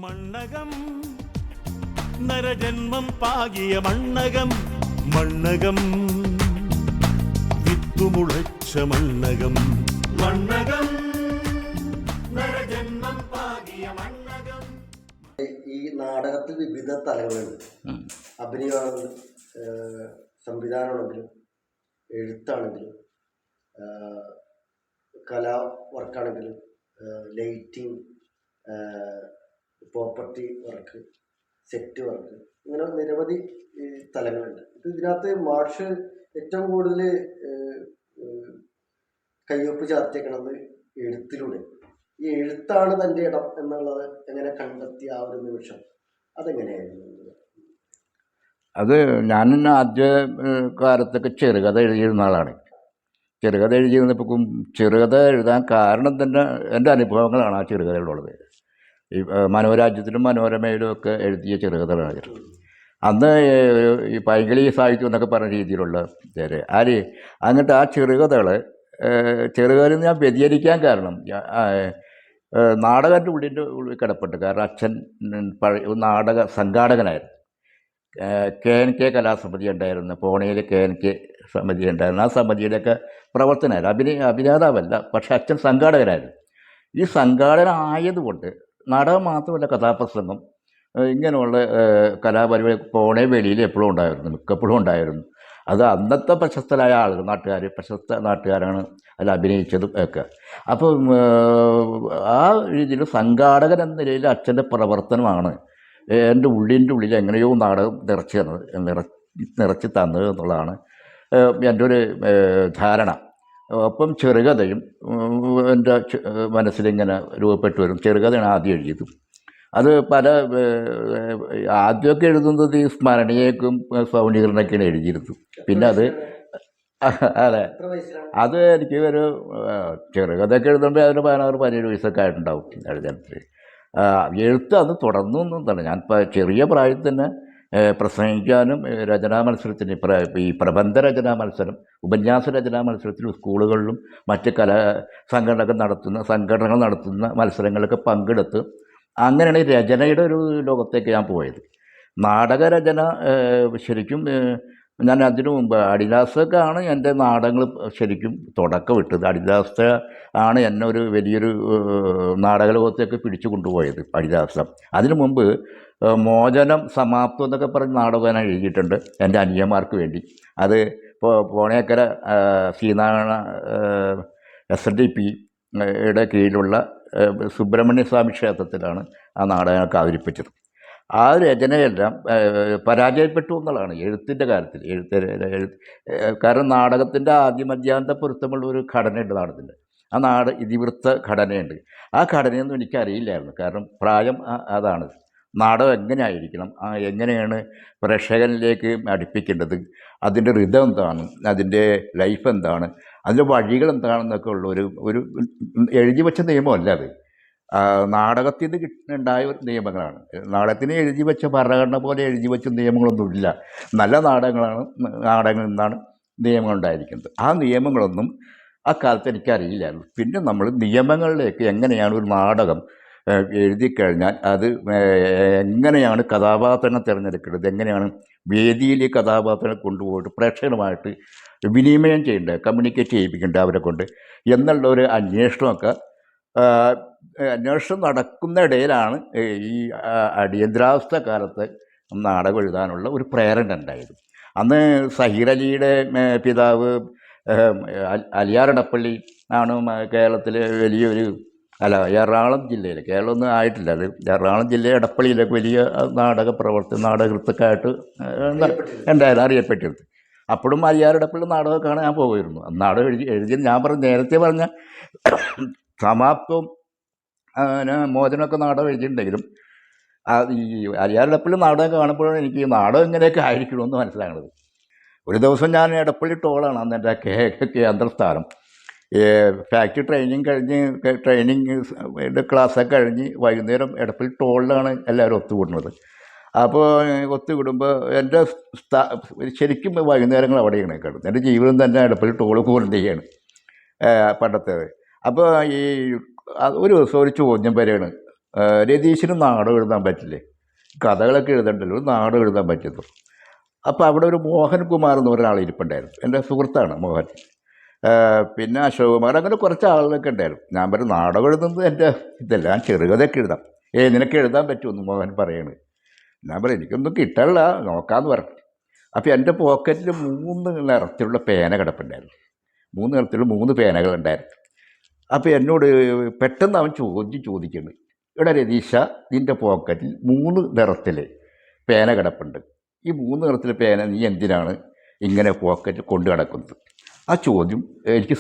മണ്ണകം നരജന്മം പാകിയ മണ്ണകം മണ്ണകം വിത്തുമുളച്ച മണ്ണകം മണ്ണകം നരജന്മം പാകിയ മണ്ണകം. ഈ നാടകത്തിൽ വിവിധ തലങ്ങളുണ്ട്. അഭിനയമാണെങ്കിലും സംവിധാനമാണെങ്കിലും എഴുത്താണെങ്കിലും കലാ വർക്കാണെങ്കിലും lighting, property work, set work, ഇങ്ങനെ നിരവധി തലങ്ങളുണ്ട്. ഇതിനകത്ത് മാഷ് ഏറ്റവും കൂടുതൽ കയ്യൊപ്പ് ചാർത്തിയേക്കണത് എഴുത്തിലൂടെ. ഈ എഴുത്താണ് തൻ്റെ ഇടം എന്നുള്ളത് എങ്ങനെ കണ്ടെത്തിയ ആ ഒരു നിമിഷം അതെങ്ങനെയായിരുന്നു? അത് ഞാൻ ആദ്യ കാലത്തൊക്കെ ചെറുകഥ എഴുതിയിരുന്ന ആളാണ്. ചെറുകഥ എഴുതിയിരുന്നപ്പോൾ ചെറുകഥ എഴുതാൻ കാരണം തന്നെ എൻ്റെ അനുഭവങ്ങളാണ് ആ ചെറുകഥയിലുള്ളത്. ഈ മനോരാജ്യത്തിലും മനോരമയിലും ഒക്കെ എഴുതിയ ചെറുകഥകളാണ്. അന്ന് ഈ പൈങ്കിളി സാഹിത്യം എന്നൊക്കെ പറഞ്ഞ രീതിയിലുള്ള ആര് അങ്ങനത്തെ ആ ചെറുകഥയിൽ ഞാൻ വ്യതിചരിക്കാൻ കാരണം നാടകത്തിൻ്റെ ഉള്ളിൽ കിടപ്പുണ്ട്. കാരണം അച്ഛൻ പഴയ നാടക സംഘാടകനായിരുന്നു. KNK കലാസമിതി ഉണ്ടായിരുന്നു, പൂനെയിൽ KNK സമിതി ഉണ്ടായിരുന്നു. ആ സമിതിയിലൊക്കെ പ്രവർത്തനമായിരുന്നു. അഭിനേതാവല്ല, പക്ഷെ അച്ഛൻ സംഘാടകനായിരുന്നു. ഈ സംഘാടകനായതുകൊണ്ട് നാടകം മാത്രമല്ല, കഥാപ്രസംഗം, ഇങ്ങനെയുള്ള കലാപരിപാടി പൂനെ വെളിയിൽ എപ്പോഴും ഉണ്ടായിരുന്നു, മിക്കപ്പോഴും ഉണ്ടായിരുന്നു. അത് അന്നത്തെ പ്രശസ്തരായ ആളുകൾ, പ്രശസ്ത നാട്ടുകാരാണ് അതിൽ അഭിനയിച്ചതും ഒക്കെ. അപ്പം ആ രീതിയിൽ സംഘാടകൻ എന്ന നിലയിൽ അച്ഛൻ്റെ പ്രവർത്തനമാണ് എൻ്റെ ഉള്ളിൽ എങ്ങനെയോ നാടകം നിറച്ച് തന്നത് എന്നുള്ളതാണ് എൻ്റെ ഒരു ധാരണ. ഒപ്പം ചെറുകഥയും എൻ്റെ മനസ്സിലിങ്ങനെ രൂപപ്പെട്ടു വരും. ചെറുകഥയാണ് ആദ്യം എഴുതിയത്. അത് ആദ്യമൊക്കെ എഴുതുന്നത് ഈ സ്മരണയേക്കും സൗനീകരണമൊക്കെയാണ് എഴുതിയിരുന്നത്. പിന്നെ അതെ, അത് എനിക്ക് ഒരു ചെറുകഥയൊക്കെ എഴുതുമ്പോൾ അതിന് 16-17 വയസ്സൊക്കെ ആയിട്ടുണ്ടാവും എഴുതാനത്തിൽ. എഴുത്ത് അത് തുടർന്നു എന്നതാണ്. ഞാൻ ചെറിയ പ്രായത്തിൽ തന്നെ പ്രസംഗിക്കാനും രചനാ മത്സരത്തിന്, ഈ പ്രബന്ധ രചനാ മത്സരം, ഉപന്യാസ രചനാ മത്സരത്തിലും സ്കൂളുകളിലും മറ്റ് സംഘടനകൾ നടത്തുന്ന മത്സരങ്ങളൊക്കെ പങ്കെടുത്ത് അങ്ങനെയാണ് രചനയുടെ ഒരു ലോകത്തേക്ക് ഞാൻ പോയത്. നാടകരചന ശരിക്കും ഞാൻ അതിനു മുമ്പ് അടിദാസക്കാണ് എൻ്റെ നാടകങ്ങൾ ശരിക്കും തുടക്കം ഇട്ടത്. അടിദാസ ആണ് എന്നെ ഒരു വലിയൊരു നാടക ലോകത്തേക്ക് പിടിച്ചു കൊണ്ടുപോയത്, അടിദാസ. അതിനു മുമ്പ് മോചനം, സമാപ്തം എന്നൊക്കെ പറഞ്ഞ് നാടകം ഞാൻ എഴുതിയിട്ടുണ്ട് എൻ്റെ അനിയന്മാർക്ക് വേണ്ടി. അത് പോണേക്കര ശ്രീനാരായണ SNDPയുടെ കീഴിലുള്ള സുബ്രഹ്മണ്യ സ്വാമി ക്ഷേത്രത്തിലാണ് ആ നാടകമൊക്കെ അവതരിപ്പിച്ചത്. ആ രചനയെല്ലാം പരാജയപ്പെട്ടു എന്നുള്ളതാണ് എഴുത്തിൻ്റെ കാര്യത്തിൽ. കാരണം നാടകത്തിൻ്റെ ആദ്യമധ്യാന്ത പൊരുത്തമുള്ള ഒരു ഘടനയുണ്ട് നാടകത്തിൻ്റെ. ആ ഇതിവൃത്ത ഘടനയുണ്ട്. ആ ഘടനയൊന്നും എനിക്കറിയില്ലായിരുന്നു. കാരണം പ്രായം അതാണ്. നാടകം എങ്ങനെയായിരിക്കണം, എങ്ങനെയാണ് പ്രേക്ഷകനിലേക്ക് അടുപ്പിക്കേണ്ടത്, അതിൻ്റെ ഋതം എന്താണ്, അതിൻ്റെ ലൈഫ് എന്താണ്, അതിൻ്റെ വഴികൾ എന്താണെന്നൊക്കെ ഉള്ള ഒരു എഴുതി വെച്ച നിയമമല്ല അത്. നാടകത്തിൽ നിന്ന് ഉണ്ടായ നിയമങ്ങളാണ്. നാടകത്തിന് എഴുതി വെച്ച ഭരണഘടന പോലെ എഴുതി വെച്ച നിയമങ്ങളൊന്നുമില്ല. നല്ല നാടകങ്ങളിൽ നിന്നാണ് നിയമങ്ങൾ ഉണ്ടായിരിക്കുന്നത്. ആ നിയമങ്ങളൊന്നും അക്കാലത്ത് എനിക്കറിയില്ലായിരുന്നു. പിന്നെ നമ്മൾ നിയമങ്ങളിലേക്ക് എങ്ങനെയാണ് ഒരു നാടകം എഴുതിക്കഴിഞ്ഞാൽ അത് എങ്ങനെയാണ് കഥാപാത്രങ്ങൾ തിരഞ്ഞെടുക്കേണ്ടത്, എങ്ങനെയാണ് വേദിയിൽ ഈ കഥാപാത്രങ്ങളെ കൊണ്ടുപോയിട്ട് പ്രേക്ഷകരുമായിട്ട് വിനിമയം ചെയ്യേണ്ടത്, കമ്മ്യൂണിക്കേറ്റ് ചെയ്യിപ്പിക്കേണ്ടത് അവരെ കൊണ്ട് എന്നുള്ള ഒരു അന്വേഷണം നടക്കുന്ന ഇടയിലാണ് ഈ അടിയന്തരാവസ്ഥ കാലത്ത് നാടകം എഴുതാനുള്ള ഒരു പ്രേരണ ഉണ്ടായത്. അന്ന് സഹീർ അലിയുടെ പിതാവ് അലിയാർ ഇടപ്പള്ളി ആണ് കേരളത്തിലെ വലിയൊരു എറണാകുളം ജില്ലയിൽ, കേരളമൊന്നും ആയിട്ടില്ല, അത് എറണാകുളം ജില്ലയിലെ ഇടപ്പള്ളിയിലൊക്കെ വലിയ നാടകകൃത്തൊക്കെയായിട്ട് അറിയപ്പെട്ടിരുന്നത്. അപ്പോഴും അലിയാർ ഇടപ്പള്ളി നാടകമൊക്കെ കാണാൻ ഞാൻ പോകുമായിരുന്നു. നാടകം എഴുതി ഞാൻ നേരത്തെ പറഞ്ഞ സമാപ്തവും മോചനമൊക്കെ നാടകം എഴുതിയിട്ടുണ്ടെങ്കിലും ഈ അലിയാർ ഇടപ്പള്ളി നാടകം കാണുമ്പോഴാണ് എനിക്ക് ഈ നാടകം ഇങ്ങനെയൊക്കെ ആയിരിക്കണമെന്ന് മനസ്സിലാകുന്നത്. ഒരു ദിവസം ഞാൻ ഇടപ്പള്ളി ടോളാണ് അന്ന് എൻ്റെ കേന്ദ്രസ്ഥാനം. ഫാക്ടറി ട്രെയിനിങ് ക്ലാസ്സൊക്കെ കഴിഞ്ഞ് വൈകുന്നേരം ഇടപ്പള്ളി ടോളിലാണ് എല്ലാവരും ഒത്തുകൂടുന്നത്. അപ്പോൾ ഒത്തുകൂടുമ്പോൾ എൻ്റെ ശരിക്കും വൈകുന്നേരങ്ങൾ അവിടെയാണ് കിടന്നത്. എൻ്റെ ജീവിതം തന്നെ ഇടപ്പള്ളി ടോള് പോലെ ചെയ്യാണ് പണ്ടത്തേത്. അപ്പോൾ ഈ ഒരു ദിവസം ഒരു ചോദ്യം വരെയാണ് രതീഷിന് നാടകം എഴുതാൻ പറ്റില്ലേ, കഥകളൊക്കെ എഴുതണ്ടല്ലോ, ഒരു നാടകം എഴുതാൻ പറ്റുന്നു. അപ്പോൾ അവിടെ ഒരു മോഹൻകുമാർ എന്ന് പറഞ്ഞ ആൾ ഇരിപ്പുണ്ടായിരുന്നു, എൻ്റെ സുഹൃത്താണ് മോഹൻ. പിന്നെ അശോക് കുമാർ, അങ്ങനെ കുറച്ച് ആളുകളൊക്കെ ഉണ്ടായിരുന്നു. ഞാൻ പറയും നാടകം എഴുതുന്നത് എൻ്റെ ഇതല്ല, ഞാൻ ചെറുകഥയൊക്കെ എഴുതാം. നിനക്ക് എഴുതാൻ പറ്റുമെന്ന് മോഹൻ പറയണത്. ഞാൻ പറയും എനിക്കൊന്നും കിട്ടാനില്ല, നോക്കാമെന്ന് പറഞ്ഞു. അപ്പോൾ എൻ്റെ പോക്കറ്റിൽ 3 നിറത്തിലുള്ള പേന കിടപ്പുണ്ടായിരുന്നു. 3 നിറത്തിലുള്ള 3 പേനകളുണ്ടായിരുന്നു. അപ്പോൾ എന്നോട് പെട്ടെന്ന് അവൻ ചോദിക്കുന്നു, ഇവിടെ രതീഷ, നിൻ്റെ പോക്കറ്റിൽ 3 നിറത്തിൽ പേന കിടപ്പുണ്ട്. ഈ 3 നിറത്തിലെ പേന നീ എന്തിനാണ് ഇങ്ങനെ പോക്കറ്റിൽ കൊണ്ടു കിടക്കുന്നത്? ആ ചോദ്യം എനിക്ക്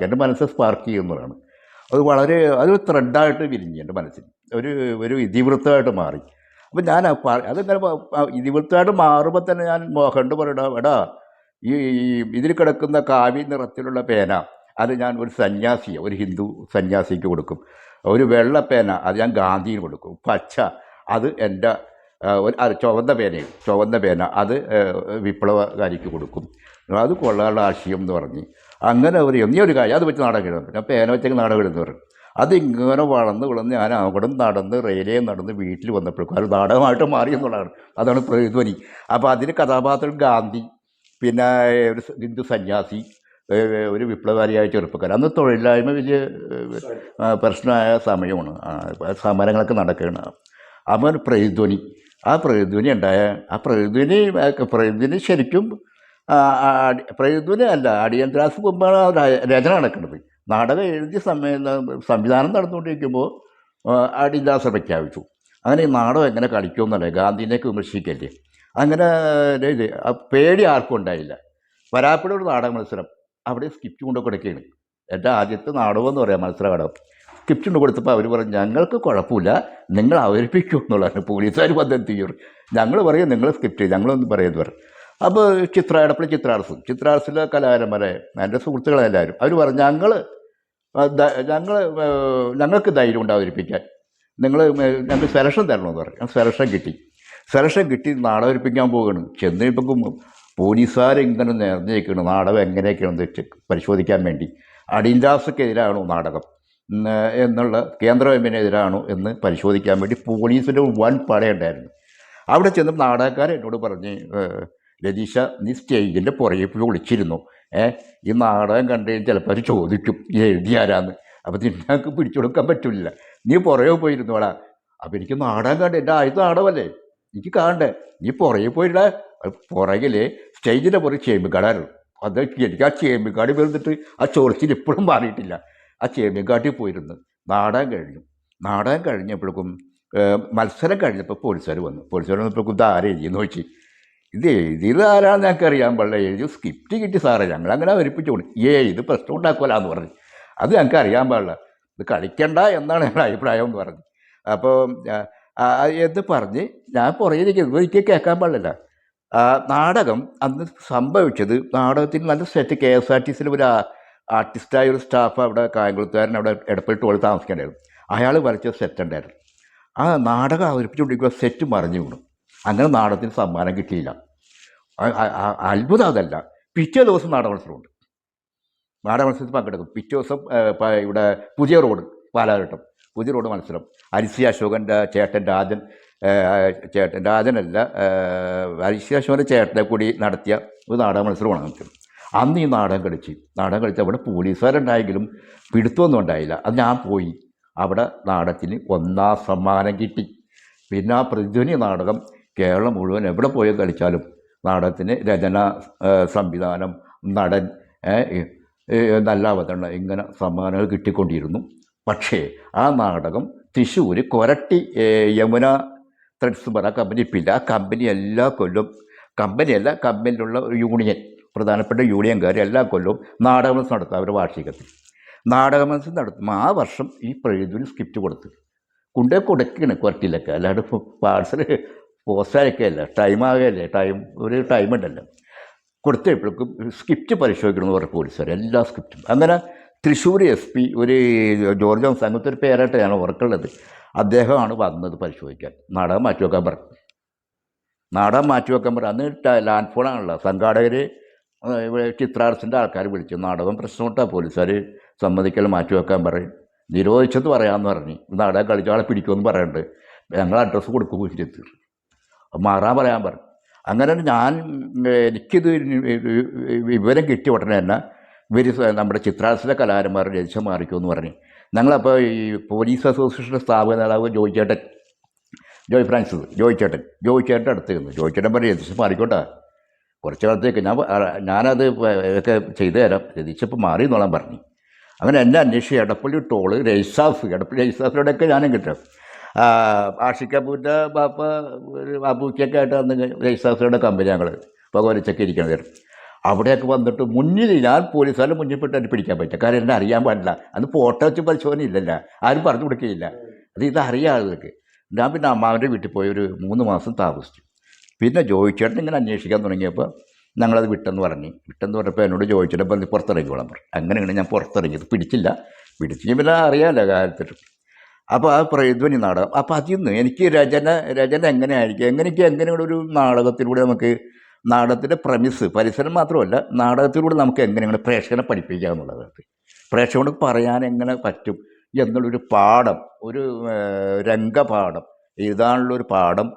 എൻ്റെ മനസ്സ് സ്പാർക്ക് ചെയ്യുന്നതാണ്. അത് വളരെ അതൊരു ത്രെഡായിട്ട് വിരിഞ്ഞു എൻ്റെ മനസ്സിൽ, ഒരു ഇതിവൃത്തമായിട്ട് മാറി. അപ്പം ഞാൻ അതങ്ങനെ ഇതിവൃത്തമായിട്ട് മാറുമ്പോൾ തന്നെ ഞാൻ മോഹണ്ട് പറയടാ, എടാ ഈ ഇതിൽ കിടക്കുന്ന കാവ്യ നിറത്തിലുള്ള പേന അത് ഞാൻ ഒരു ഹിന്ദു സന്യാസിക്ക് കൊടുക്കും. ഒരു വെള്ള പേന അത് ഞാൻ ഗാന്ധിന് കൊടുക്കും. പച്ച അത് എൻ്റെ ചുവന്ന പേന അത് വിപ്ലവകാരിക്ക് കൊടുക്കും. അത് കൊള്ളാനുള്ള ആശയം എന്ന് പറഞ്ഞ് അങ്ങനെ നീ ഒരു കാര്യം അത് വെച്ച് നാടകം എഴുതാൻ പറ്റും. ഞാൻ പേന വെച്ചേക്ക് നാടകം എഴുതുന്നു പറഞ്ഞു. അതിങ്ങനെ വളർന്ന് ഞാൻ അവിടെ നടന്ന് റെയിലേ നടന്ന് വീട്ടിൽ വന്നപ്പോഴേക്കും അത് നാടകമായിട്ട് മാറി എന്നുള്ളതാണ്. അതാണ് പ്രതിധ്വനി. അപ്പോൾ അതിന് കഥാപാത്രം ഗാന്ധി, പിന്നെ ഒരു ഹിന്ദു സന്യാസി, ഒരു വിപ്ലവകാരിയായ ചെറുപ്പക്കാരൻ. അന്ന് തൊഴിലില്ലായ്മ വലിയ പ്രശ്നമായ സമയമാണ്, സമരങ്ങളൊക്കെ നടക്കുകയാണ്. അപ്പോൾ പ്രതിധ്വനി, ആ പ്രതിധ്വനി ഉണ്ടായ പ്രതിധ്വനി ശരിക്കും പ്രതിധ്വനി അല്ല, അടിയന്തരാസ് മുമ്പാണ് രചന നടക്കുന്നത്. നാടകം എഴുതിയ സംവിധാനം നടന്നുകൊണ്ടിരിക്കുമ്പോൾ അടിയന്തരാസ് പ്രഖ്യാപിച്ചു. അങ്ങനെ ഈ നാടകം എങ്ങനെ കളിക്കുമെന്നല്ലേ, ഗാന്ധിനെയൊക്കെ വിമർശിക്കല്ലേ. അങ്ങനെ പേടി ആർക്കും ഉണ്ടായില്ല. വരാപ്പുഴ ഒരു നാടക മത്സരം, അവിടെ സ്ക്രിപ്റ്റ് കൊണ്ട് കൊടുക്കുകയാണ്. എൻ്റെ ആദ്യത്തെ നാടകം എന്ന് പറയാം, മത്സരനാടകം. സ്ക്രിപ്റ്റ് കൊണ്ട് കൊടുത്തപ്പോൾ അവർ പറഞ്ഞു ഞങ്ങൾക്ക് കുഴപ്പമില്ല, നിങ്ങൾ അവതരിപ്പിക്കും എന്നുള്ളതാണ്. പോലീസുകാർ പദ്ധതി ഞങ്ങൾ പറയും, നിങ്ങൾ സ്ക്രിപ്റ്റ് ഞങ്ങളൊന്നും പറയുന്നത് പറയും. അപ്പോൾ ചിത്രാർസിലെ കലാകാരന്മാരെ എൻ്റെ സുഹൃത്തുക്കളെല്ലാവരും അവർ പറഞ്ഞു ഞങ്ങൾക്ക് ധൈര്യം ഉണ്ട് അവതരിപ്പിക്കാൻ, ഞങ്ങൾക്ക് സെലക്ഷൻ തരണമെന്ന് പറഞ്ഞു. സെലക്ഷൻ കിട്ടി നാടകം അവതരിപ്പിക്കാൻ പോവുകയാണ്. ചെന്ന് കഴിയുമ്പോൾ പോലീസുകാരിങ്ങനെ നിറഞ്ഞേക്കാണ് നാടകം എങ്ങനെയൊക്കെയാണെന്ന് വെച്ച് പരിശോധിക്കാൻ വേണ്ടി. അടിയന്തരാസക്കെതിരാണോ നാടകം എന്നുള്ള കേന്ദ്ര ഗവൺമെൻറ്റിനെതിരാണോ എന്ന് പരിശോധിക്കാൻ വേണ്ടി പോലീസിൻ്റെ വൻ പടയുണ്ടായിരുന്നു. അവിടെ ചെന്ന് നാടകക്കാരൻ എന്നോട് പറഞ്ഞ്, രതീഷ നീ സ്റ്റേജിൻ്റെ പുറകെ പോയി വിളിച്ചിരുന്നു, ഈ നാടകം കണ്ടു കഴിഞ്ഞാൽ ചിലപ്പോൾ അവർ ചോദിക്കും എഴുതിയാരാന്ന്, അപ്പോൾ നിനക്ക് പിടിച്ചു കൊടുക്കാൻ പറ്റില്ല, നീ പുറകെ പോയിരുന്നോടാ. അപ്പോൾ എനിക്ക് നാടകം കണ്ട് എൻ്റെ ആദ്യത്തെ നാടകമല്ലേ എനിക്ക് കാണണ്ടേ, നീ പുറകെ പോയില്ല. പുറകിൽ സ്റ്റേജിൻ്റെ പുറകെ ചേമ്പിക്കാടായിരുന്നു. അത് എനിക്ക് ആ ചേമ്പിക്കാട് വീർന്നിട്ട് ആ ചൊറിച്ചിൽ ഇപ്പോഴും മാറിയിട്ടില്ല. ആ ചേമ്പിക്കാട്ടിൽ പോയിരുന്നു. നാടകം കഴിഞ്ഞപ്പോഴേക്കും മത്സരം കഴിഞ്ഞപ്പോൾ പോലീസുകാർ വന്നപ്പോഴേക്കും ഇത് ആരെ എഴുതിയെന്ന് ചോദിച്ചു. ഇത് എഴുതിയത് ആരാണെന്ന് ഞങ്ങൾക്ക് അറിയാൻ പാടില്ല, എഴുതി സ്ക്രിപ്റ്റ് കിട്ടി സാറേ, ഞങ്ങളങ്ങനെ അവതരിപ്പിച്ചോളൂ, ഇത് പ്രശ്നം ഉണ്ടാക്കുമല്ലാന്ന് പറഞ്ഞു. അത് ഞങ്ങൾക്ക് അറിയാൻ പാടില്ല, ഇത് കളിക്കണ്ട എന്നാണ് ഞങ്ങളുടെ അഭിപ്രായം എന്ന് പറഞ്ഞു. അപ്പോൾ എന്ന് പറഞ്ഞ് ഞാൻ പുറകിലിരിക്കുന്നത് എനിക്ക് കേൾക്കാൻ പാടില്ല. നാടകം അന്ന് സംഭവിച്ചത്, നാടകത്തിന് നല്ല സെറ്റ് KSRTC ഒരു ആർട്ടിസ്റ്റായ ഒരു സ്റ്റാഫ് അവിടെ കായംകുളത്തുകാരൻ അവിടെ എടപ്പള്ളി ടോളിൽ താമസിക്കേണ്ടായിരുന്നു. അയാൾ വരച്ച സെറ്റ് ഉണ്ടായിരുന്നു. ആ നാടകം അവതരിപ്പിച്ചുകൊണ്ടിരിക്കുക സെറ്റ് മറിഞ്ഞു വീണു. അങ്ങനെ നാടകത്തിന് സമ്മാനം കിട്ടിയില്ല. അത്ഭുതം അതല്ല, പിറ്റേ ദിവസം നാടക മത്സരത്തിൽ പങ്കെടുക്കും. പിറ്റേ ദിവസം ഇവിടെ പുതിയ റോഡ് പാലാഘട്ടം പുതിയ റോഡ് മത്സരം, അരിസി അശോകൻ്റെ ചേട്ടൻ രാജനല്ല അരിസി അശോകൻ്റെ ചേട്ടനെ കൂടി നടത്തിയ ഒരു നാടക മത്സരമാണ് നമുക്ക്. അന്ന് ഈ നാടകം കളിച്ച് അവിടെ പോലീസുകാരുണ്ടായെങ്കിലും പിടുത്തമൊന്നും ഉണ്ടായില്ല. അത് ഞാൻ പോയി, അവിടെ നാടകത്തിന് 1ാം സമ്മാനം കിട്ടി. പിന്നെ ആ പ്രതിധ്വനി നാടകം കേരളം മുഴുവൻ എവിടെ പോയി കളിച്ചാലും നാടകത്തിന് രചന, സംവിധാനം, നടൻ, നല്ല അവതരണം, ഇങ്ങനെ സമ്മാനങ്ങൾ കിട്ടിക്കൊണ്ടിരുന്നു. പക്ഷേ ആ നാടകം തൃശ്ശൂർ കൊരട്ടി യമുന ത്രെഡ്സ് പറഞ്ഞ കമ്പനി ഇപ്പില്ല. ആ കമ്പനി എല്ലാ കൊല്ലവും കമ്പനിയിലുള്ള യൂണിയൻ, പ്രധാനപ്പെട്ട യൂണിയൻകാർ എല്ലാ കൊല്ലവും നാടകമത്സരം നടത്തും. അവരുടെ വാർഷികത്തിൽ നാടകമത്സരം നടത്തും. ആ വർഷം ഈ പ്രതിധ്വനി സ്ക്രിപ്റ്റ് കൊടുക്കുകയാണ് കൊരട്ടിയിലൊക്കെ. അല്ലാണ്ട് പാഴ്സൽ പോസ്റ്റൊക്കെ അല്ല, ഒരു ടൈം ഉണ്ടല്ലോ. കൊടുത്തപ്പോഴേക്കും സ്ക്രിപ്റ്റ് പരിശോധിക്കണമെന്ന് പറഞ്ഞ പോലീസുകാർ എല്ലാ സ്ക്രിപ്റ്റും. അങ്ങനെ തൃശ്ശൂർ SP ഒരു ജോർജ് ജോൺസ്, അങ്ങനത്തെ ഒരു പേരായിട്ട് ഞാൻ ഓർക്കുള്ളത്, അദ്ദേഹമാണ് വന്നത് പരിശോധിക്കാൻ. നാടകം മാറ്റിവെക്കാൻ പറഞ്ഞു. അന്ന് ലാൻഡ് ഫോണാണല്ലോ. സംഘാടകർ ചിത്രാർട്സിൻ്റെ ആൾക്കാർ വിളിച്ചു, നാടകം പ്രശ്നമിട്ടാൽ പോലീസുകാർ സമ്മതിക്കൽ മാറ്റിവെക്കാൻ പറയും. നിരോധിച്ചെന്ന് പറയാമെന്ന് പറഞ്ഞു. നാടകം കളിച്ച ആളെ പിടിക്കുമെന്ന് പറയുന്നുണ്ട്. ഞങ്ങൾ അഡ്രസ്സ് കൊടുക്കുകയും ചെയ്തു. മാറാൻ പറയാൻ പറഞ്ഞു. അങ്ങനെ ഞാൻ എനിക്കിത് വിവരം കിട്ടിയ ഉടനെ തന്നെ നമ്മുടെ ചിത്രാസിലെ കലാകാരന്മാർ രജിസ്റ്റർ മാറിക്കുമെന്ന് പറഞ്ഞു. ഞങ്ങളപ്പോൾ ഈ പോലീസ് അസോസിയേഷൻ്റെ സ്ഥാപക നേതാവ് ജോയ് ഫ്രാൻസിസ് ജോയിച്ചേട്ടൻ അടുത്ത് നിന്ന് ജോയിച്ചേട്ടൻ പറഞ്ഞു രജിസ്റ്റർ മാറിക്കോട്ടെ കുറച്ച് കാലത്തേക്ക് ഞാനത് ഒക്കെ ചെയ്തു തരാം, രജിസ്റ്റർ മാറി എന്നോളാൻ പറഞ്ഞു. അങ്ങനെ എന്നെ അന്വേഷിച്ച് എടപ്പള്ളി ടോള് എടപ്പള്ളി രജിസാഫിലൂടെയൊക്കെ ഞാനും കിട്ടും. ആഷിക്കപ്പൂൻ്റെ ബാപ്പ ബാബുക്കൊക്കെ ആയിട്ട് അന്ന് രജിസാഫിയുടെ കമ്പനി ഞങ്ങൾ പുകവലിച്ചൊക്കെ ഇരിക്കണത്. അവിടെയൊക്കെ വന്നിട്ട് മുന്നിൽ ഞാൻ പോലീസുകാരുടെ മുന്നിൽ പെട്ട് എന്നെ പിടിക്കാൻ പറ്റില്ല. കാരണം എന്നെ അറിയാൻ പാടില്ല. അന്ന് ഫോട്ടോ വെച്ച് പരിശോധന ഇല്ലല്ലോ, ആരും പറഞ്ഞു കൊടുക്കുകയില്ല. ഇതറിയാം ആളുകൾക്ക്. ഞാൻ പിന്നെ അമ്മാവൻ്റെ വീട്ടിൽ പോയി ഒരു 3 മാസം താമസിച്ചു. പിന്നെ ജോയിച്ചേട്ടൻ ഇങ്ങനെ അന്വേഷിക്കാൻ തുടങ്ങിയപ്പോൾ ഞങ്ങളത് വിട്ടെന്ന് പറഞ്ഞപ്പോൾ എന്നോട് ജോയിച്ചേട്ടൻ പറഞ്ഞ് പുറത്തിറങ്ങിക്കോളാൻ പറഞ്ഞു. അങ്ങനെയാണ് ഞാൻ പുറത്തിറങ്ങിയത്. പിടിച്ചെങ്കിൽ പിന്നെ അറിയാമല്ലോ കാര്യത്തിൽ. അപ്പോൾ ആ പ്രതിധ്വനി നാടകം. അപ്പോൾ അതിൽ നിന്ന് എനിക്ക് രചന എങ്ങനെയായിരിക്കും, എങ്ങനെയുള്ള ഒരു നാടകത്തിലൂടെ നമുക്ക് നാടകത്തിൻ്റെ പരിസരം മാത്രമല്ല, നാടകത്തിലൂടെ നമുക്ക് എങ്ങനെയാണ് പ്രേക്ഷകനെ പഠിപ്പിക്കുക എന്നുള്ളത്, പ്രേക്ഷകനോട് പറയാൻ എങ്ങനെ പറ്റും എന്നുള്ളൊരു പാഠം, ഒരു രംഗപാഠം എഴുതാനുള്ളൊരു പാഠം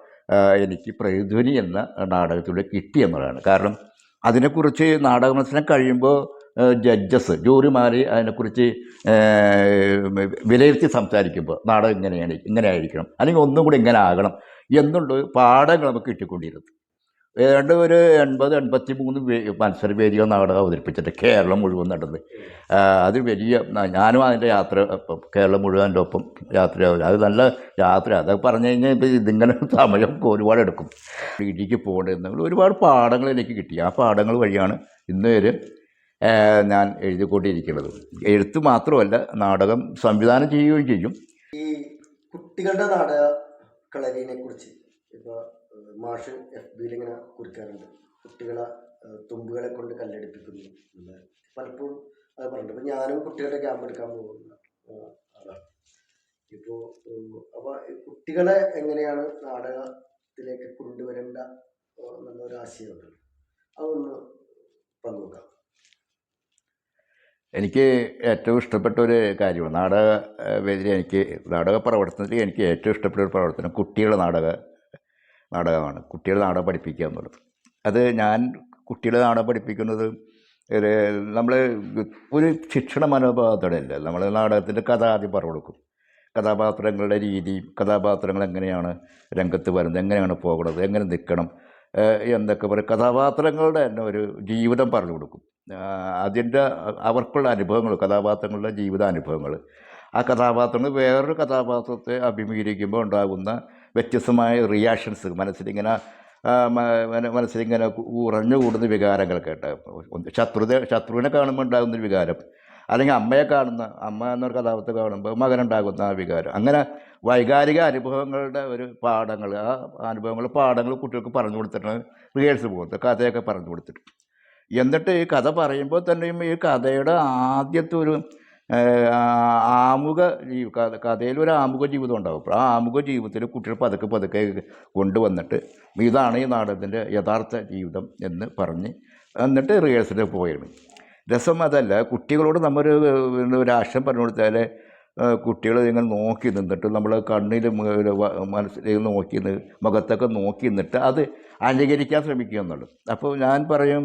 എനിക്ക് പ്രതിധ്വനി എന്ന നാടകത്തിലൂടെ കിട്ടി എന്നുള്ളതാണ്. കാരണം അതിനെക്കുറിച്ച് നാടക മത്സരം കഴിയുമ്പോൾ ജൂറിമാർ അതിനെക്കുറിച്ച് വിലയിരുത്തി സംസാരിക്കുമ്പോൾ നാടകം ഇങ്ങനെയായിരിക്കണം, അല്ലെങ്കിൽ ഒന്നും കൂടി ഇങ്ങനെ ആകണം എന്നുള്ള പാഠങ്ങൾ നമുക്ക് കിട്ടിക്കൊണ്ടിരുന്നു. ഏതാണ്ട് ഒരു 80-83 മത്സരവേദിയോ നാടകം അവതരിപ്പിച്ചിട്ട് കേരളം മുഴുവൻ നടന്ന്. അത് വലിയ ഞാനും അതിൻ്റെ കേരളം മുഴുവൻ്റെ ഒപ്പം യാത്രയാവില്ല. അത് നല്ല യാത്ര. അതൊക്കെ പറഞ്ഞു കഴിഞ്ഞാൽ ഇപ്പോൾ ഇതിങ്ങനെ സമയം ഒരുപാട് എടുക്കും. ഇടിക്ക് പോകേണ്ടതെന്നുള്ള ഒരുപാട് പാഠങ്ങൾ എനിക്ക് കിട്ടി. ആ പാഠങ്ങൾ വഴിയാണ് ഇന്ന് വരെ ഞാൻ എഴുതിക്കൊണ്ടിരിക്കുന്നത്. എഴുത്ത് മാത്രമല്ല, നാടകം സംവിധാനം ചെയ്യുകയും ചെയ്യും. ഈ കുട്ടികളുടെ നാടക കളരിനെ കുറിച്ച് ഇപ്പോൾ മാഷ് FB ഇങ്ങനെ കുറിക്കാറുണ്ട്. കുട്ടികളെ തുമ്പുകളെ കൊണ്ട് കല്ലെടുപ്പിക്കുന്നു എന്ന് പലപ്പോഴും അത് പറഞ്ഞിട്ടുണ്ട്. ഇപ്പം ഞാനും കുട്ടികളുടെ ക്യാമ്പ് എടുക്കാൻ പോകുന്ന ആളാണ്. ഇപ്പോൾ അപ്പോൾ കുട്ടികളെ എങ്ങനെയാണ് നാടകത്തിലേക്ക് കൊണ്ടുവരേണ്ട എന്നുള്ളൊരു ആശയമുണ്ടല്ലോ, അതൊന്ന് പങ്കുവെക്കാം. എനിക്ക് ഏറ്റവും ഇഷ്ടപ്പെട്ട ഒരു കാര്യമാണ് നാടക പ്രവർത്തനത്തിൽ എനിക്ക് ഏറ്റവും ഇഷ്ടപ്പെട്ട ഒരു പ്രവർത്തനം കുട്ടികളുടെ നാടകമാണ്. കുട്ടികളെ നാടകം പഠിപ്പിക്കുക എന്നുള്ളത്. അത് ഞാൻ കുട്ടികളെ നാടകം പഠിപ്പിക്കുന്നത് നമ്മൾ ഒരു ശിക്ഷണ മനോഭാവത്തോടെ അല്ല. നമ്മൾ നാടകത്തിൻ്റെ കഥ ആദ്യം പറഞ്ഞു കൊടുക്കും. കഥാപാത്രങ്ങളുടെ രീതിയും കഥാപാത്രങ്ങൾ എങ്ങനെയാണ് രംഗത്ത് വരുന്നത്, എങ്ങനെയാണ് പോകുന്നത്, എങ്ങനെ നിൽക്കണം എന്നൊക്കെ പറയും. കഥാപാത്രങ്ങളുടെ തന്നെ ഒരു ജീവിതം പറഞ്ഞു കൊടുക്കും. അവർക്കുള്ള അനുഭവങ്ങൾ, കഥാപാത്രങ്ങളുടെ ജീവിതാനുഭവങ്ങൾ, ആ കഥാപാത്രങ്ങൾ വേറൊരു കഥാപാത്രത്തെ അഭിമുഖീകരിക്കുമ്പോൾ ഉണ്ടാകുന്ന വ്യത്യസ്തമായ റിയാക്ഷൻസ്, മനസ്സിലിങ്ങനെ ഉറഞ്ഞു കൂടുന്ന വികാരങ്ങളൊക്കെ ഉണ്ട്. ശത്രുവിനെ കാണുമ്പോൾ ഉണ്ടാകുന്നൊരു വികാരം, അല്ലെങ്കിൽ അമ്മ എന്നൊരു കഥാപാത്രം കാണുമ്പോൾ മകനുണ്ടാകുന്ന ആ വികാരം, അങ്ങനെ വൈകാരിക അനുഭവങ്ങളുടെ ഒരു പാഠങ്ങൾ, ആ പാഠങ്ങൾ കുട്ടികൾക്ക് പറഞ്ഞു കൊടുത്തിട്ടാണ് റിഹേഴ്സൽ പോകുന്നത്. കഥയൊക്കെ പറഞ്ഞു കൊടുത്തിട്ട് എന്നിട്ട് ഈ കഥ പറയുമ്പോൾ തന്നെയും ഈ കഥയുടെ ആദ്യത്തെ ഒരു കഥയിലൊരു ആമുഖ ജീവിതം ഉണ്ടാകും. അപ്പോൾ ആ ആമുഖ ജീവിതത്തിൽ കുട്ടികൾ പതുക്കെ കൊണ്ടുവന്നിട്ട് ഇതാണ് ഈ നാടകത്തിൻ്റെ യഥാർത്ഥ ജീവിതം എന്ന് പറഞ്ഞ് എന്നിട്ട് റിഹേഴ്സലിൽ പോയാണ്. രസം അതല്ല, കുട്ടികളോട് ഒരു ആശയം പറഞ്ഞു കൊടുത്താൽ കുട്ടികൾ ഇങ്ങനെ നോക്കി നിന്നിട്ട് നമ്മൾ കണ്ണിൽ മനസ്സിലേക്ക് നോക്കി മുഖത്തൊക്കെ നോക്കി നിന്നിട്ട് അത് അനുകരിക്കാൻ ശ്രമിക്കുക എന്നുള്ളത്. അപ്പോൾ ഞാൻ പറയും,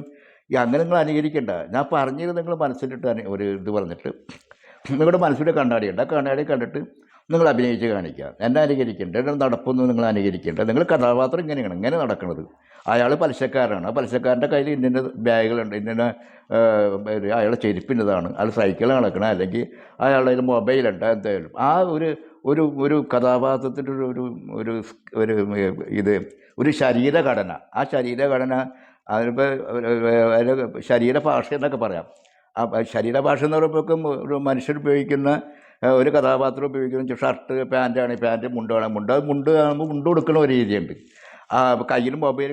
അങ്ങനെ നിങ്ങൾ അനുകരിക്കേണ്ട, ഞാൻ പറഞ്ഞത് നിങ്ങൾ മനസ്സിലിട്ട് ഒരു ഇത് പറഞ്ഞിട്ട് നിങ്ങളുടെ മനസ്സിലെ കണ്ണാടിയുണ്ട്, ആ കണ്ണാടി കണ്ടിട്ട് നിങ്ങൾ അഭിനയിച്ച് കാണിക്കുക. എന്നെ അനുകരിക്കേണ്ട, എൻ്റെ നടപ്പൊന്നും നിങ്ങൾ അനുകരിക്കേണ്ട. നിങ്ങൾ കഥാപാത്രം ഇങ്ങനെ നടക്കുന്നത്. അയാൾ പലിശക്കാരനാണ്, ആ പലിശക്കാരൻ്റെ കയ്യിൽ ഇന്ന ബാഗുകളുണ്ട്, അയാളുടെ ചെരുപ്പിൻ്റെതാണ്, അയാൾ സൈക്കിൾ നടക്കണം, അല്ലെങ്കിൽ അയാളുടെ കയ്യിൽ മൊബൈലുണ്ട്, എന്തായാലും ആ ഒരു കഥാപാത്രത്തിൻ്റെ ഒരു ശരീരഘടന, ആ ശരീരഘടന അതിനിപ്പോൾ ശരീരഭാഷ എന്നൊക്കെ പറയാം. ആ ശരീരഭാഷ എന്ന് പറയുമ്പോഴേക്കും ഒരു മനുഷ്യർ ഉപയോഗിക്കുന്ന ഒരു കഥാപാത്രം ഉപയോഗിക്കുന്ന ഷർട്ട് പാൻറ്റാണ്, പാൻറ്റ് മുണ്ട് കാണുമ്പോൾ മുണ്ട് കൊടുക്കുന്ന ഒരു രീതിയുണ്ട്. കയ്യിൽ മൊബൈൽ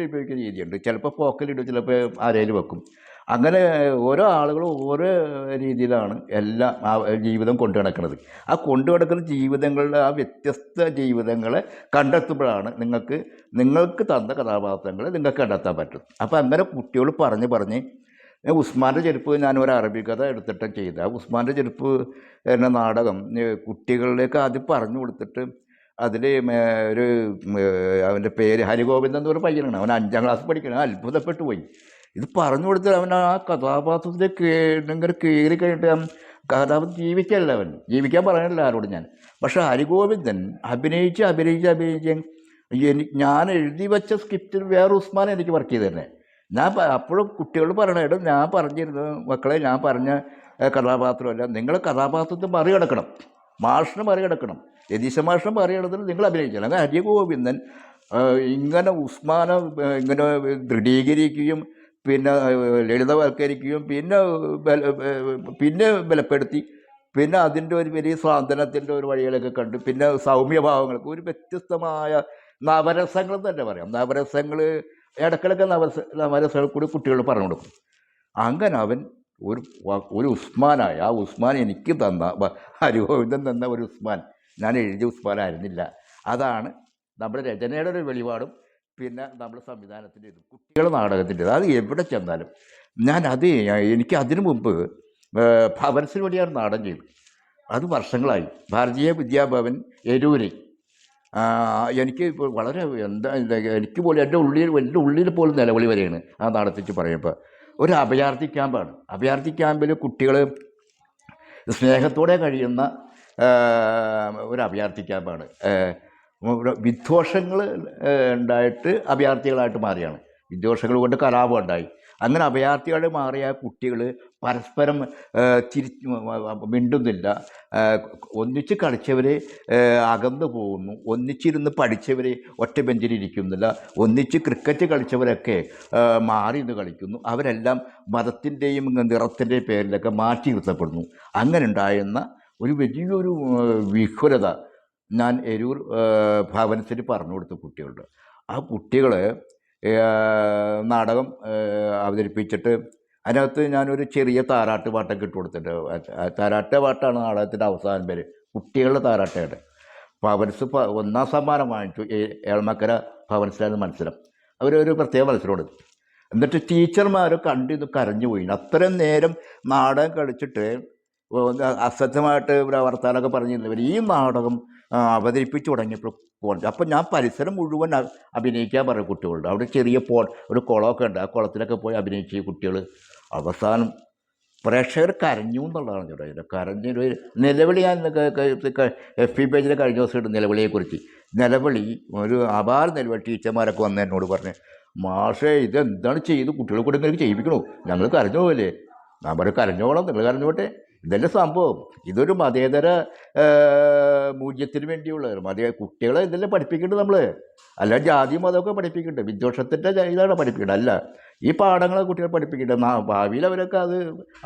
ഉപയോഗിക്കുന്ന രീതിയുണ്ട്. ചിലപ്പോൾ പോക്കലിടും, ചിലപ്പോൾ അരയിൽ വെക്കും. അങ്ങനെ ഓരോ ആളുകളും ഓരോ രീതിയിലാണ് എല്ലാം ആ ജീവിതം കൊണ്ടു നടക്കുന്നത്. ആ കൊണ്ടു നടക്കുന്ന ജീവിതങ്ങളുടെ ആ വ്യത്യസ്ത ജീവിതങ്ങളെ കണ്ടെത്തുമ്പോഴാണ് നിങ്ങൾക്ക് തന്ന കഥാപാത്രങ്ങളെ നിങ്ങൾക്ക് കണ്ടെത്താൻ പറ്റും. അപ്പോൾ അങ്ങനെ കുട്ടികൾ പറഞ്ഞ് ഉസ്മാൻ്റെ ചെരുപ്പ് ഞാനൊരു അറബി കഥ എടുത്തിട്ട് ചെയ്ത ആ ഉസ്മാൻ്റെ ചെരുപ്പ് എന്ന നാടകം കുട്ടികളിലേക്ക് ആദ്യം പറഞ്ഞു കൊടുത്തിട്ട് അതിൽ ഒരു അവൻ്റെ പേര് ഹരിഗോവിന്ദൻ എന്നൊരു പയ്യനാണ്, അവൻ 5ാം ക്ലാസ് പഠിക്കണം. അത്ഭുതപ്പെട്ടു പോയി. ഇത് പറഞ്ഞു കൊടുത്തിട്ട് അവൻ ആ കഥാപാത്രത്തിൽ ഇങ്ങനെ കയറി കഴിഞ്ഞിട്ട് കഥാപാത്രം ജീവിക്കല്ല, അവൻ ജീവിക്കാൻ പറയണില്ല ആരോട് ഞാൻ. പക്ഷേ ഹരിഗോവിന്ദൻ അഭിനയിച്ച് ഞാൻ എഴുതി വെച്ച സ്ക്രിപ്റ്റിൽ വേറെ ഉസ്മാൻ എനിക്ക് വർക്ക് ചെയ്ത് തന്നെ. ഞാൻ അപ്പോഴും കുട്ടികളോട് പറയണേടും ഞാൻ പറഞ്ഞിരുന്നു, മക്കളെ ഞാൻ പറഞ്ഞ കഥാപാത്രമല്ല, നിങ്ങൾ കഥാപാത്രത്തെ മറികടക്കണം, മാഷിനെ മറികടക്കണം, യതീശ മാഷിനെ മറികടന്നിട്ട് നിങ്ങൾ അഭിനയിക്കണം. അങ്ങനെ ഹരിഗോവിന്ദൻ ഇങ്ങനെ ഉസ്മാനെ ഇങ്ങനെ ദൃഢീകരിക്കുകയും പിന്നെ ലളിതവൽക്കരിക്കുകയും പിന്നെ ബലപ്പെടുത്തി, പിന്നെ അതിൻ്റെ ഒരു വലിയ സ്വാതന്ത്ര്യത്തിൻ്റെ ഒരു വഴികളൊക്കെ കണ്ട്, പിന്നെ സൗമ്യഭാവങ്ങൾക്ക് ഒരു വ്യത്യസ്തമായ നവരസങ്ങൾ തന്നെ പറയാം. നവരസങ്ങൾ ഇടയ്ക്കിടയ്ക്ക് നവരസങ്ങൾ കൂടി കുട്ടികൾ പറഞ്ഞു കൊടുക്കും. അങ്ങനെ അവൻ ഒരു ഉസ്മാനായി. ആ ഉസ്മാൻ എനിക്ക് തന്ന, ഹരിഗോവിന്ദൻ തന്ന ഒരു ഉസ്മാൻ ഞാൻ എഴുതിയ ഉസ്മാനായിരുന്നില്ല. അതാണ് നമ്മുടെ രചനയുടെ ഒരു വെളിപാടും പിന്നെ നമ്മുടെ സംവിധാനത്തിൻ്റെ ഇത് കുട്ടികളുടെ നാടകത്തിൻ്റെ. അത് എവിടെ ചെന്നാലും എനിക്ക് അതിനു മുമ്പ് ഭവൻസിന് വേണ്ടിയാണ് നാടകം ചെയ്തത്. അത് വർഷങ്ങളായി. ഭാരതീയ വിദ്യാഭവൻ എരൂര്. എനിക്ക് ഇപ്പോൾ വളരെ എനിക്ക് പോലും എൻ്റെ ഉള്ളിൽ പോലും നിലവിളി വരെയാണ് ആ നാടകത്തിച്ച് പറയുമ്പോൾ. ഒരു അഭയാർത്ഥി ക്യാമ്പാണ്. അഭയാർത്ഥി ക്യാമ്പിൽ കുട്ടികൾ സ്നേഹത്തോടെ കഴിയുന്ന ഒരു അഭയാർത്ഥി ക്യാമ്പാണ്. വിദ്വേഷങ്ങൾ ഉണ്ടായിട്ട് അഭയാർത്ഥികളായിട്ട് മാറിയാണ്. വിദ്വേഷങ്ങൾ കൊണ്ട് കലാപം ഉണ്ടായി. അങ്ങനെ അഭയാർത്ഥികളായിട്ട് മാറിയ കുട്ടികൾ പരസ്പരം മിണ്ടുന്നില്ല. ഒന്നിച്ച് കളിച്ചവർ അകന്നു പോകുന്നു, ഒന്നിച്ചിരുന്ന് പഠിച്ചവർ ഒറ്റ ബെഞ്ചിലിരിക്കുന്നില്ല, ഒന്നിച്ച് ക്രിക്കറ്റ് കളിച്ചവരൊക്കെ മാറി നിന്ന് കളിക്കുന്നു. അവരെല്ലാം മതത്തിൻ്റെയും നിറത്തിൻ്റെയും പേരിലൊക്കെ മാറ്റി നിർത്തപ്പെടുന്നു. അങ്ങനെ ഉണ്ടായിരുന്ന ഒരു വലിയൊരു വിഹുലത ഞാൻ എരൂർ ഭവനത്തിന് പറഞ്ഞു കൊടുത്ത കുട്ടികളുണ്ട്. ആ കുട്ടികൾ നാടകം അവതരിപ്പിച്ചിട്ട് അതിനകത്ത് ഞാനൊരു ചെറിയ താരാട്ട് പാട്ടൊക്കെ ഇട്ട് കൊടുത്തിട്ട്, താരാട്ട് പാട്ടാണ് നാടകത്തിൻ്റെ അവസാനം പേര്, കുട്ടികളുടെ താരാട്ടയുടെ. ഭവൻസ് 1ാം സമ്മാനം വാങ്ങിച്ചു. ഏൾമക്കര ഭവൻസിലായിരുന്നു മത്സരം. അവരൊരു പ്രത്യേക മത്സരമുണ്ട്. എന്നിട്ട് ടീച്ചർമാർ കണ്ടിന്ന് കരഞ്ഞു പോയി. അത്രയും നേരം നാടകം കളിച്ചിട്ട് അശ്രദ്ധമായിട്ട് വർത്താനമൊക്കെ പറഞ്ഞിരുന്നവർ ഈ നാടകം അവതരിപ്പിച്ച് തുടങ്ങിയപ്പോൾ പോകണം. അപ്പം ഞാൻ പരിസരം മുഴുവൻ അഭിനയിക്കാൻ പറയും കുട്ടികളുണ്ട്. അവിടെ ചെറിയ ഒരു കുളമൊക്കെ ഉണ്ട്. ആ കുളത്തിലൊക്കെ പോയി അഭിനയിച്ച കുട്ടികൾ അവസാനം പ്രേക്ഷകർ കരഞ്ഞു എന്നുള്ളതാണ് ചോദിച്ചത്. കരഞ്ഞൊരു നിലവിളി ഞാൻ FB പേജിൽ കഴിഞ്ഞ ദിവസം ഇടും നിലവിളിയെക്കുറിച്ച്. നിലവിളി ഒരു അപാര നിലവിളി. ടീച്ചർമാരൊക്കെ വന്ന് എന്നോട് പറഞ്ഞു, മാഷേ ഇതെന്താണ് ചെയ്ത് കുട്ടികളെ കൂടെ ഇങ്ങനെ ചെയ്യിപ്പിക്കണോ, ഞങ്ങൾ കരഞ്ഞു പോകല്ലേ. ഞാൻ പറയും കരഞ്ഞോളാം, നിങ്ങൾ കരഞ്ഞോട്ടെ, ഇതല്ലേ സംഭവം. ഇതൊരു മതേതര മൂല്യത്തിന് വേണ്ടിയുള്ള കുട്ടികളെ ഇതെല്ലാം പഠിപ്പിക്കേണ്ടത് നമ്മൾ. അല്ല ജാതി മതമൊക്കെ പഠിപ്പിക്കേണ്ടത്, വിദ്വേഷത്തിൻ്റെ ഇതാണ് പഠിപ്പിക്കേണ്ടത്. അല്ല ഈ പാഠങ്ങളെ കുട്ടികളെ പഠിപ്പിക്കേണ്ടത്. ഭാവിയിൽ അവരൊക്കെ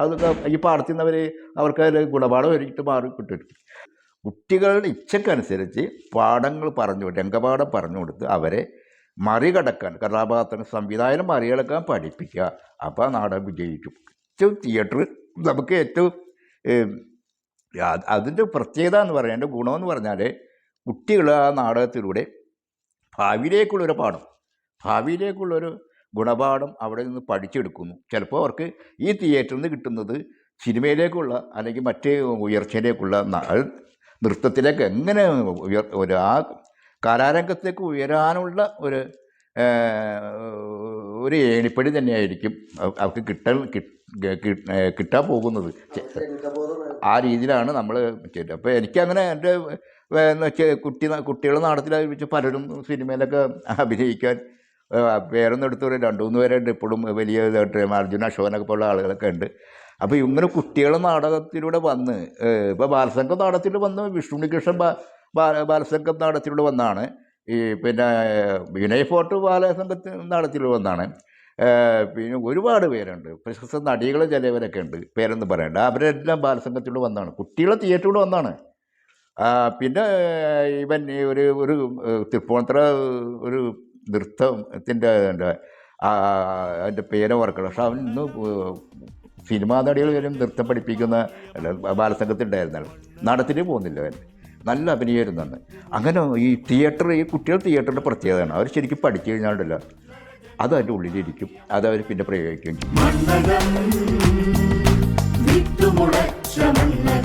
അതൊക്കെ ഈ പാഠത്തിൽ നിന്ന് അവർക്ക് ഗുണപാഠം ഒരുക്കിയിട്ട് മാറി കിട്ടും. കുട്ടികളുടെ ഇച്ഛക്കനുസരിച്ച് പാഠങ്ങൾ രംഗപാഠം പറഞ്ഞു കൊടുത്ത് അവരെ മറികടക്കാൻ, കഥാപാത്രം സംവിധാനം മറികടക്കാൻ പഠിപ്പിക്കുക. അപ്പോൾ ആ നാടകം വിജയിച്ചു. തിയേറ്റർ നമുക്ക് ഏറ്റവും അതിൻ്റെ പ്രത്യേകത എന്ന് പറയാൻ, എൻ്റെ ഗുണമെന്ന് പറഞ്ഞാൽ കുട്ടികൾ ആ നാടകത്തിലൂടെ ഭാവിയിലേക്കുള്ളൊരു ഗുണപാഠം അവിടെ നിന്ന് പഠിച്ചെടുക്കുന്നു. ചിലപ്പോൾ അവർക്ക് ഈ തിയേറ്ററിൽ നിന്ന് കിട്ടുന്നത് സിനിമയിലേക്കുള്ള അല്ലെങ്കിൽ മറ്റ് ഉയർച്ചയിലേക്കുള്ള നൃത്തത്തിലേക്ക് എങ്ങനെ ആ കലാരംഗത്തേക്ക് ഉയരാനുള്ള ഒരു ഏണിപ്പടി തന്നെയായിരിക്കും അവർക്ക് കിട്ടാൻ പോകുന്നത്. ആ രീതിയിലാണ് നമ്മൾ ചെയ്തത്. അപ്പോൾ എനിക്കങ്ങനെ എൻ്റെ കുട്ടികളെ നാടകത്തിൽ വെച്ച് പലരും സിനിമയിലൊക്കെ അഭിനയിക്കാൻ പേരൊന്നും എടുത്തവർ 2-3 പേരുണ്ട് ഇപ്പോഴും വലിയ ഇതായിട്ട്. അർജുന അശോകനൊക്കെ പോലുള്ള ആളുകളൊക്കെ ഉണ്ട്. അപ്പോൾ ഇങ്ങനെ കുട്ടികളെ നാടകത്തിലൂടെ വന്ന് ഇപ്പോൾ ബാലസംഘം നാടകത്തിൽ വന്ന് വിഷ്ണുണികൃഷ്ണൻ ബാലസംഘം നാടകത്തിലൂടെ വന്നാണ്. ഈ പിന്നെ വിനയ് ഫോർട്ട് നാടകത്തിൽ വന്നാണ്. പിന്നെ ഒരുപാട് പേരുണ്ട്, പ്രശസ്ത നടികൾ ചിലവരൊക്കെ ഉണ്ട്, പേരൊന്നും പറയണ്ട. അവരെല്ലാം ബാലസംഘത്തിലൂടെ വന്നാണ്, കുട്ടികളെ തിയേറ്ററിലൂടെ വന്നാണ്. പിന്നെ ഇവൻ ഒരു തൃപ്പൂണിത്തുറ ഒരു നൃത്തത്തിൻ്റെ അതിൻ്റെ പേര് ഓർക്കണം. പക്ഷെ അവൻ ഇന്ന് സിനിമാ നടികൾ വരും നൃത്തം പഠിപ്പിക്കുന്ന ബാലസംഘത്തിലുണ്ടായിരുന്നാലും നാടകത്തിന് പോകുന്നില്ല. അവൻ നല്ല അഭിനയമായിരുന്നു. അങ്ങനെ ഈ കുട്ടികൾ തിയേറ്ററിൻ്റെ പ്രത്യേകതയാണ്. അവർ ശരിക്കും പഠിച്ചു കഴിഞ്ഞാലുണ്ടല്ലോ അത് അതിൻ്റെ ഉള്ളിലിരിക്കും, അതവർ പിന്നെ പ്രയോഗിക്കുകയും ചെയ്യും. മണ്ണകം വിട്ടുമുളച്ച മണ്ണകം.